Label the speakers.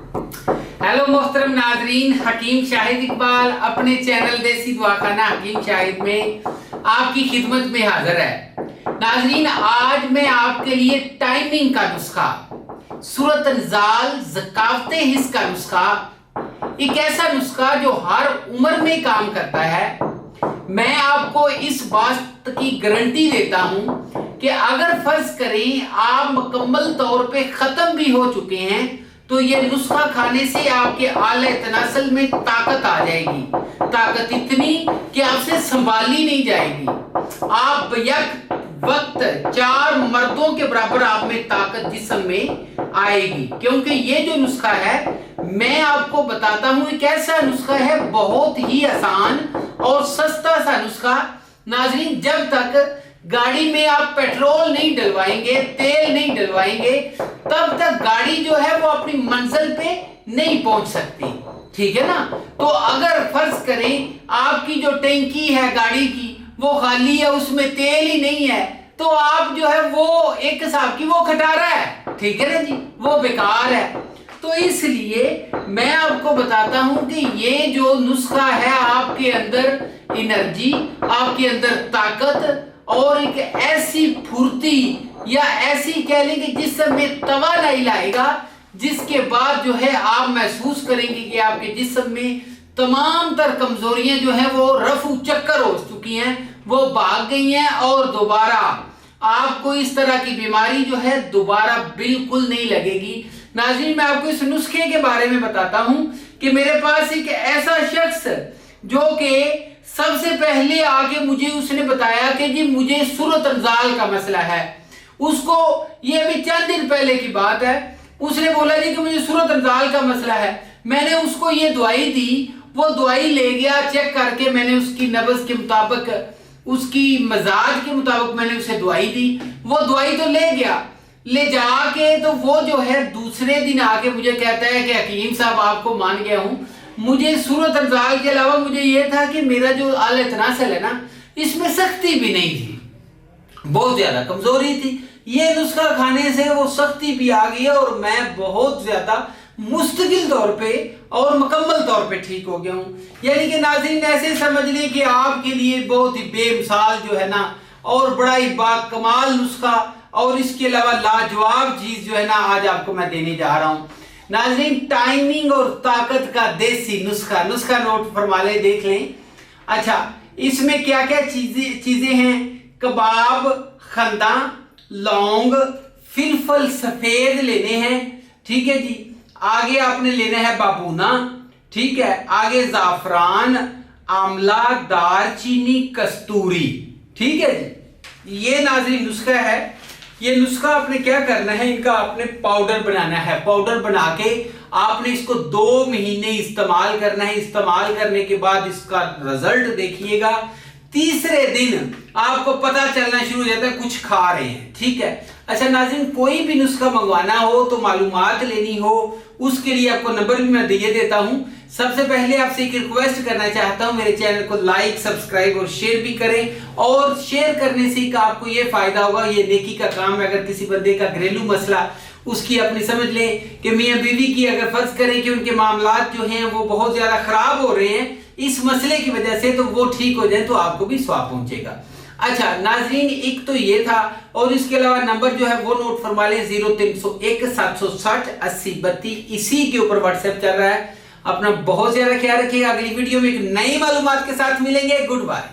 Speaker 1: Hello मोहतरम नाजरीन, हकीम शाहिद इकबाल अपने चैनल देसी दवाखाना हकीम शाहिद में आपकी खिदमत में हाजिर है। नाजरीन, आज मैं आपके लिए टाइमिंग का नुस्खा, सूरत अंजाल ज़कावत हिस्स का नुस्खा, एक ऐसा नुस्खा जो हर उम्र में काम करता है। मैं आपको इस बात की गारंटी देता हूं कि अगर फर्ज करें आप मुकम्मल तौर पे ख़त्म भी हो चुके हैं तो ये नुस्खा खाने से आपके आले तनासल में ताकत आ जाएगी, ताकत इतनी कि आपसे संभाली नहीं जाएगी। आप यक वक्त 4 मर्दों के बराबर आप में ताकत जिस्म में आएगी, क्योंकि ये जो नुस्खा है मैं आपको बताता हूं एक ऐसा नुस्खा है, बहुत ही आसान और सस्ता सा नुस्खा। नाज़रीन, जब तक गाड़ी में आप पेट्रोल नहीं डलवाएंगे, तेल नहीं डलवाएंगे, तब तक गाड़ी जो है वो अपनी मंजिल पे नहीं पहुंच सकती, ठीक है ना। तो अगर फर्ज करें आपकी जो टैंकी है गाड़ी की वो खाली है, उसमें तेल ही नहीं है, तो आप जो है वो एक हिसाब की वो खटारा है, ठीक है ना जी, वो बेकार है। तो इसलिए मैं आपको बताता हूं कि ये जो नुस्खा है आपके अंदर एनर्जी, आपके अंदर ताकत और एक ऐसी फुर्ती या ऐसी कह लें कि जिस्म में तवानाई लाएगा, जिसके बाद जो है आप महसूस करेंगे कि आपके जिस्म में तमाम तर कमजोरियां जो हैं वो रफू चक्कर हो चुकी हैं, वो भाग गई हैं और दोबारा आपको इस तरह की बीमारी जो है दोबारा बिल्कुल नहीं लगेगी। नाज़रीन, मैं आपको इस नुस्खे के बारे में बताता हूं कि मेरे पास एक ऐसा शख्स जो कि सबसे पहले आके मुझे उसने बताया कि जी मुझे सूरत अंजाल का मसला है। उसको ये अभी चंद दिन पहले की बात है, उसने बोला जी कि मुझे सूरत अंजाल का मसला है। मैंने उसको ये दवाई दी, वो दवाई ले गया, चेक करके मैंने उसकी नब्ज के मुताबिक, उसकी मजाज के मुताबिक मैंने उसे दवाई दी। वो दवाई तो ले गया, ले जाके तो वो जो है दूसरे दिन आके मुझे कहता है कि हकीम साहब आपको मान गया हूं, मुझे सूरत अंजाल के अलावा मुझे ये था कि मेरा जो आले तनासल है ना, इसमें सख्ती भी नहीं थी, बहुत ज्यादा कमजोरी थी। ये नुस्खा खाने से वो सख्ती भी आ गई है और मैं बहुत ज्यादा मुस्तकिल तौर पे और मुकम्मल तौर पे ठीक हो गया हूँ। यानी कि नाज़रीन, ऐसे समझ लें कि आपके लिए बहुत ही बेमिसाल जो है ना और बड़ा ही बाकमाल नुस्खा और इसके अलावा लाजवाब चीज जो है ना आज आपको मैं देने जा रहा हूँ। नाज़रीन, टाइमिंग और ताकत का देसी नुस्खा नोट फरमा ले, देख लें। अच्छा, इसमें क्या क्या चीजें हैं? कबाब, खंदा, लौंग, फिलफल सफेद लेने हैं, ठीक है जी। आगे आपने लेना है बाबूना, ठीक है। आगे जाफरान, आंवला, दालचीनी, कस्तूरी, ठीक है जी। ये नाज़रीन नुस्खा है। ये नुस्खा आपने क्या करना है, इनका आपने पाउडर बनाना है। पाउडर बना के आपने इसको 2 महीने इस्तेमाल करना है। इस्तेमाल करने के बाद इसका रिजल्ट देखिएगा, तीसरे दिन आपको पता चलना शुरू हो जाता है कुछ खा रहे हैं, ठीक है। अच्छा नाज़रीन, कोई भी नुस्खा मंगवाना हो तो मालूमात लेनी हो, उसके लिए आपको नंबर भी मैं दे देता हूं। सबसे पहले आपसे एक रिक्वेस्ट करना चाहता हूं, मेरे चैनल को लाइक, सब्सक्राइब और शेयर भी करें। और शेयर करने से आपको ये फायदा होगा, ये नेकी का काम है। अगर किसी बंदे का घरेलू मसला उसकी अपनी समझ लें कि मियां बीवी की अगर फर्ज करें कि उनके मामलात जो हैं वो बहुत ज्यादा खराब हो रहे हैं इस मसले की वजह से, तो वो ठीक हो जाए तो आपको भी स्वाब पहुंचेगा। अच्छा नाज़रीन, एक तो ये था और इसके अलावा नंबर जो है वो नोट फरमा लें, 0301 760 80 32, इसी के ऊपर व्हाट्सएप चल रहा है। अपना बहुत ज्यादा ख्याल रखिएगा। अगली वीडियो में एक नई मालूमात के साथ मिलेंगे। Good bye.